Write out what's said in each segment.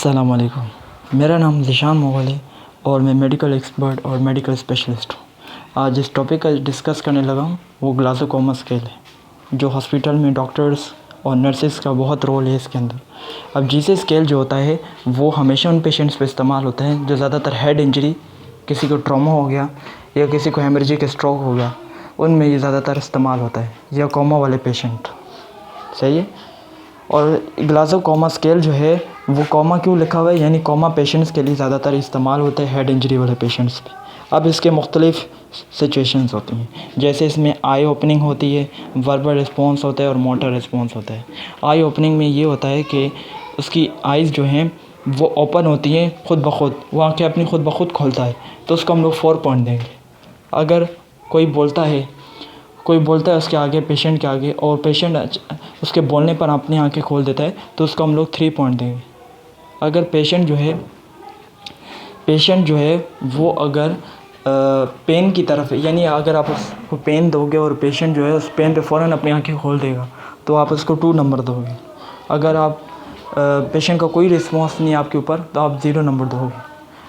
अस्सलाम वालेकुम। मेरा नाम ज़ीशान मोगल है और मैं मेडिकल एक्सपर्ट और मेडिकल स्पेशलिस्ट हूँ। आज जिस टॉपिक का डिस्कस करने लगा हूँ वो ग्लासोकोमा स्केल है, जो हॉस्पिटल में डॉक्टर्स और नर्सेस का बहुत रोल है इसके अंदर। अब जीसे स्केल जो होता है वो हमेशा उन पेशेंट्स पे इस्तेमाल होता है जो ज़्यादातर हेड इंजरी, किसी को ट्रॉमा हो गया या किसी को हेमरेजिक स्ट्रोक हो गया, उनमें ये ज़्यादातर इस्तेमाल होता है, या कोमा वाले पेशेंट। सही है। और ग्लासोकोमा स्केल जो है वो कोमा क्यों लिखा हुआ है, यानी कोमा पेशेंट्स के लिए ज़्यादातर इस्तेमाल होता है, हेड इंजरी वाले पेशेंट्स पे। अब इसके मुख्तलिफ़ सिचुएशंस होती हैं, जैसे इसमें आई ओपनिंग होती है, वर्बल रिस्पॉन्स होता है और मोटर रिस्पॉन्स होता है। आई ओपनिंग में ये होता है कि उसकी आइज़ जो हैं वो ओपन होती हैं खुद ब खुद, वो आँखें अपनी खुद ब खुद खोलता है, तो उसको हम लोग 4 पॉइंट देंगे। अगर कोई बोलता है उसके आगे, पेशेंट के आगे, और पेशेंट उसके बोलने पर अपनी आंखें खोल देता है, तो उसको हम लोग 3 पॉइंट देंगे। अगर पेशेंट जो है वो अगर पेन की तरफ है, यानी अगर आप उसको पेन दोगे और पेशेंट जो है उस पेन पे फ़ौरन अपनी आंखें खोल देगा, तो आप उसको 2 नंबर दोगे। अगर आप पेशेंट का कोई रिस्पॉन्स नहीं है आपके ऊपर, तो आप 0 नंबर दोगे।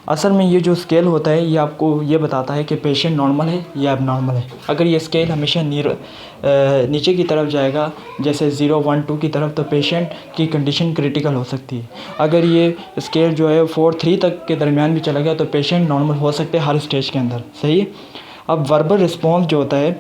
असल में ये जो स्केल होता है ये आपको ये बताता है कि पेशेंट नॉर्मल है या एबनॉर्मल है। अगर ये स्केल हमेशा नीचे की तरफ जाएगा, जैसे 0, 1, 2 की तरफ, तो पेशेंट की कंडीशन क्रिटिकल हो सकती है। अगर ये स्केल जो है 4, 3 तक के दरमियान भी चला गया, तो पेशेंट नॉर्मल हो सकते हैं हर स्टेज के अंदर। सही है। अब वर्बल रिस्पॉन्स जो होता है,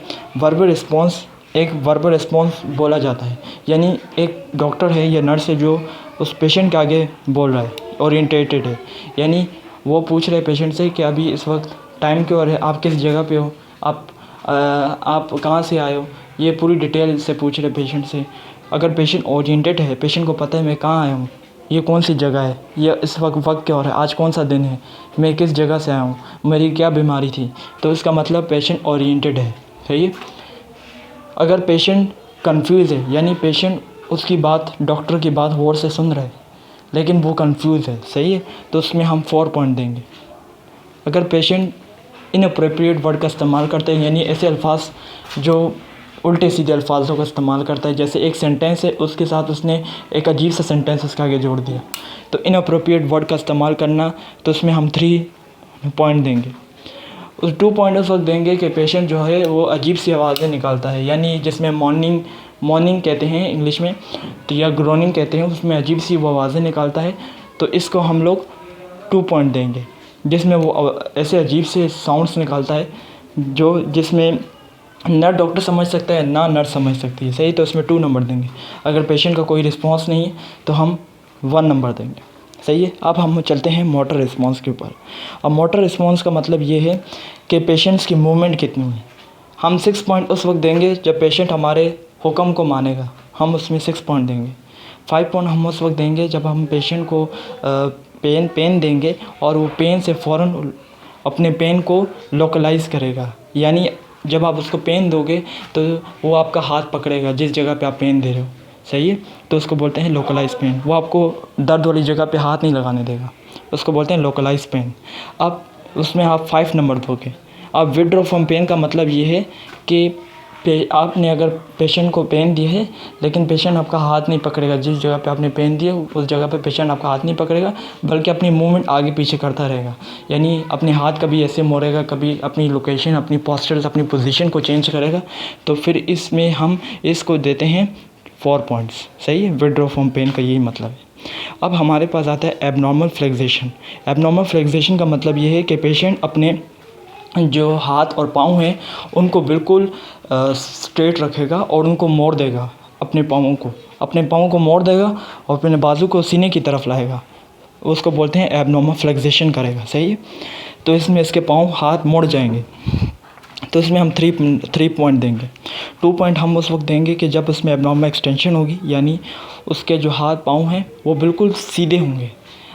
एक वर्बल रिस्पॉन्स बोला जाता है, यानी एक डॉक्टर है या नर्स है जो उस पेशेंट के आगे बोल रहा है, ओरिएंटेटेड है, यानी वो पूछ रहे पेशेंट से कि अभी इस वक्त टाइम क्या है, आप किस जगह पे हो, आप कहाँ से आए हो, ये पूरी डिटेल से पूछ रहे पेशेंट से। अगर पेशेंट ओरिएंटेड है, पेशेंट को पता है मैं कहाँ आया हूँ, ये कौन सी जगह है, या इस वक्त क्या हो रहा है, आज कौन सा दिन है, मैं किस जगह से आया हूँ, मेरी क्या बीमारी थी, तो इसका मतलब पेशेंट ओरिएंटेड है। सही है। अगर पेशेंट कंफ्यूज है, यानी पेशेंट उसकी बात, डॉक्टर की बात गौर से सुन रहा है लेकिन वो कंफ्यूज है, सही है, तो उसमें हम 4 पॉइंट देंगे। अगर पेशेंट इनअप्रोप्रिएट वर्ड का इस्तेमाल करते हैं, यानी ऐसे अल्फाज जो उल्टे सीधे अल्फाजों का इस्तेमाल करता है, जैसे एक सेंटेंस है उसके साथ उसने एक अजीब सा सेंटेंस उसके आगे जोड़ दिया, तो इनअप्रोप्रिएट वर्ड का इस्तेमाल करना, तो उसमें हम 3 पॉइंट देंगे। उस 2 पॉइंट उस वक्त देंगे कि पेशेंट जो है वो अजीब सी आवाज़ें निकालता है, यानी जिसमें मॉर्निंग कहते हैं इंग्लिश में, तो या ग्रोनिंग कहते हैं, उसमें अजीब सी वो आवाज़ें निकालता है, तो इसको हम लोग 2 पॉइंट देंगे। जिसमें वो ऐसे अजीब से साउंड्स निकालता है जिसमें ना डॉक्टर समझ सकता है ना नर्स समझ सकती है। सही, तो उसमें 2 नंबर देंगे। अगर पेशेंट का कोई रिस्पॉन्स नहीं है तो हम 1 नंबर देंगे। सही है। अब हम चलते हैं मोटर रिस्पॉन्स के ऊपर। अब मोटर रिस्पॉन्स का मतलब ये है कि पेशेंट्स की मूवमेंट कितनी है। हम 6 पॉइंट उस वक्त देंगे जब पेशेंट हमारे हुक्म को मानेगा, हम उसमें 6 पॉइंट देंगे। 5 पॉइंट हम उस वक्त देंगे जब हम पेशेंट को पेन देंगे और वो पेन से फ़ौरन अपने पेन को लोकलाइज़ करेगा, यानी जब आप उसको पेन दोगे तो वो आपका हाथ पकड़ेगा जिस जगह पे आप पेन दे रहे हो। सही है, तो उसको बोलते हैं लोकलाइज पेन। वो आपको दर्द वाली जगह पे हाथ नहीं लगाने देगा, उसको बोलते हैं लोकलाइज पेन। अब उसमें आप 5 नंबर दोगे। अब विड्रॉ फ्रॉम पेन का मतलब ये है कि आपने अगर पेशेंट को पेन दी है लेकिन पेशेंट आपका हाथ नहीं पकड़ेगा, जिस जगह पे आपने पेन दिया उस जगह पे पेशेंट आपका हाथ नहीं पकड़ेगा, बल्कि अपनी मूवमेंट आगे पीछे करता रहेगा, यानी अपने हाथ कभी ऐसे मोड़ेगा, कभी अपनी लोकेशन, अपनी पोस्चर्स, अपनी पोजीशन को चेंज करेगा। तो फिर इसमें हम इसको देते हैं 4 पॉइंट्स। सही है, विड्रॉ फ्रॉम पेन का यही मतलब है। अब हमारे पास आता है एबनॉर्मल फ्लेक्सेशन। एबनॉर्मल फ्लेक्सेशन का मतलब ये है कि पेशेंट अपने जो हाथ और पाँव हैं उनको बिल्कुल स्ट्रेट रखेगा और उनको मोड़ देगा, अपने पाँव को मोड़ देगा और अपने बाजू को सीने की तरफ लाएगा, उसको बोलते हैं एबनॉर्मल फ्लेक्सेशन करेगा। सही है, तो इसमें इसके पाँव हाथ मुड़ जाएंगे, तो इसमें हम 3 पॉइंट देंगे। 2 पॉइंट हम उस वक्त देंगे कि जब उसमें एबनॉर्मल एक्सटेंशन होगी, यानी उसके जो हाथ पाँव हैं वो बिल्कुल सीधे होंगे,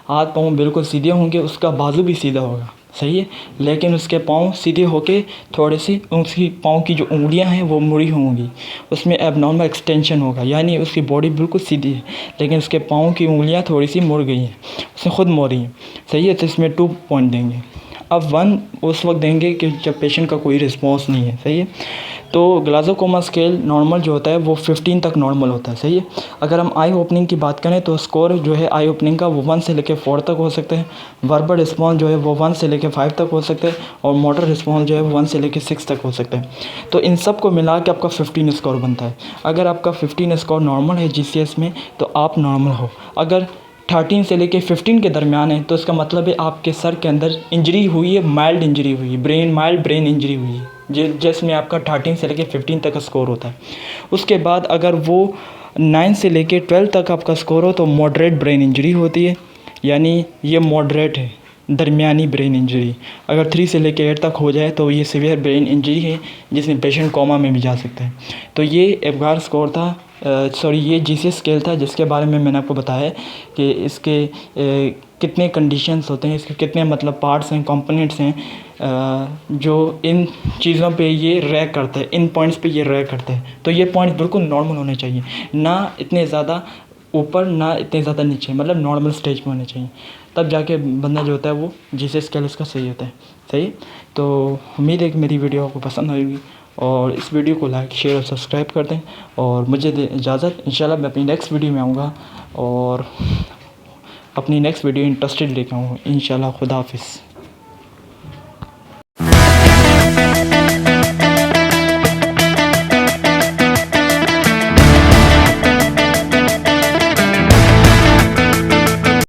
हाथ पाँव बिल्कुल सीधे होंगे, उसका बाजू भी सीधा होगा। सही है, लेकिन उसके पाँव सीधे होके थोड़े से उसकी पाँव की जो उंगलियां हैं वो मुड़ी होंगी, उसमें एबनॉर्मल एक्सटेंशन होगा, यानी उसकी बॉडी बिल्कुल सीधी है लेकिन उसके पाँव की उंगलियां थोड़ी सी मुड़ गई हैं, उसने खुद मोड़ी हैं। सही है, तो इसमें 2 पॉइंट देंगे। अब 1 उस वक्त देंगे कि जब पेशेंट का कोई रिस्पॉन्स नहीं है। सही है, तो ग्लासोकोमा स्केल नॉर्मल जो होता है वो 15 तक नॉर्मल होता है, सही है। अगर हम आई ओपनिंग की बात करें तो स्कोर जो है आई ओपनिंग का वो 1 से लेकर 4 तक हो सकते हैं। वर्बल रिस्पॉन्स जो है वो 1 से लेकर 5 तक हो सकते हैं और मोटर रिस्पॉन्स जो है वो 1 से लेकर 6 तक हो सकते हैं। तो इन सब को मिला के आपका 15 स्कोर बनता है। अगर आपका 15 स्कोर नॉर्मल है GCS में तो आप नॉर्मल हो। अगर 13 से लेके 15 के दरमियान है तो इसका मतलब है आपके सर के अंदर इंजरी हुई है, माइल्ड इंजरी हुई है, माइल्ड ब्रेन इंजरी हुई है, जिसमें आपका 13 से लेके 15 तक का स्कोर होता है। उसके बाद अगर वो 9 से लेके 12 तक आपका स्कोर हो तो मॉडरेट ब्रेन इंजरी होती है, यानी ये मॉडरेट है, दरमियानी ब्रेन इंजरी। अगर 3 से लेके 8 तक हो जाए तो ये सीवियर ब्रेन इंजरी है, जिसमें पेशेंट कोमा में भी जा सकता है। तो ये एप्गार स्कोर था, ये GCS स्केल था जिसके बारे में मैंने आपको बताया कि इसके कितने कंडीशंस होते हैं, इसके कितने मतलब पार्ट्स हैं, कंपोनेंट्स हैं, जो इन चीज़ों पे ये रैंक करते हैं, इन पॉइंट्स पे ये रैंक करते हैं। तो ये पॉइंट्स बिल्कुल नॉर्मल होने चाहिए, ना इतने ज़्यादा ऊपर ना इतने ज़्यादा नीचे, मतलब नॉर्मल स्टेज में होने चाहिए। तब जाके बंदा जो होता है वो GCS स्केल उसका सही होता है, सही। तो उम्मीद है कि मेरी वीडियो आपको पसंद आएगी और इस वीडियो को लाइक शेयर और सब्सक्राइब कर दें और मुझे दें इजाज़त। इंशाल्लाह मैं अपनी नेक्स्ट वीडियो में आऊँगा और अपनी नेक्स्ट वीडियो इंटरेस्टेड लेकर आऊँगा इंशाल्लाह। खुदा हाफिज़।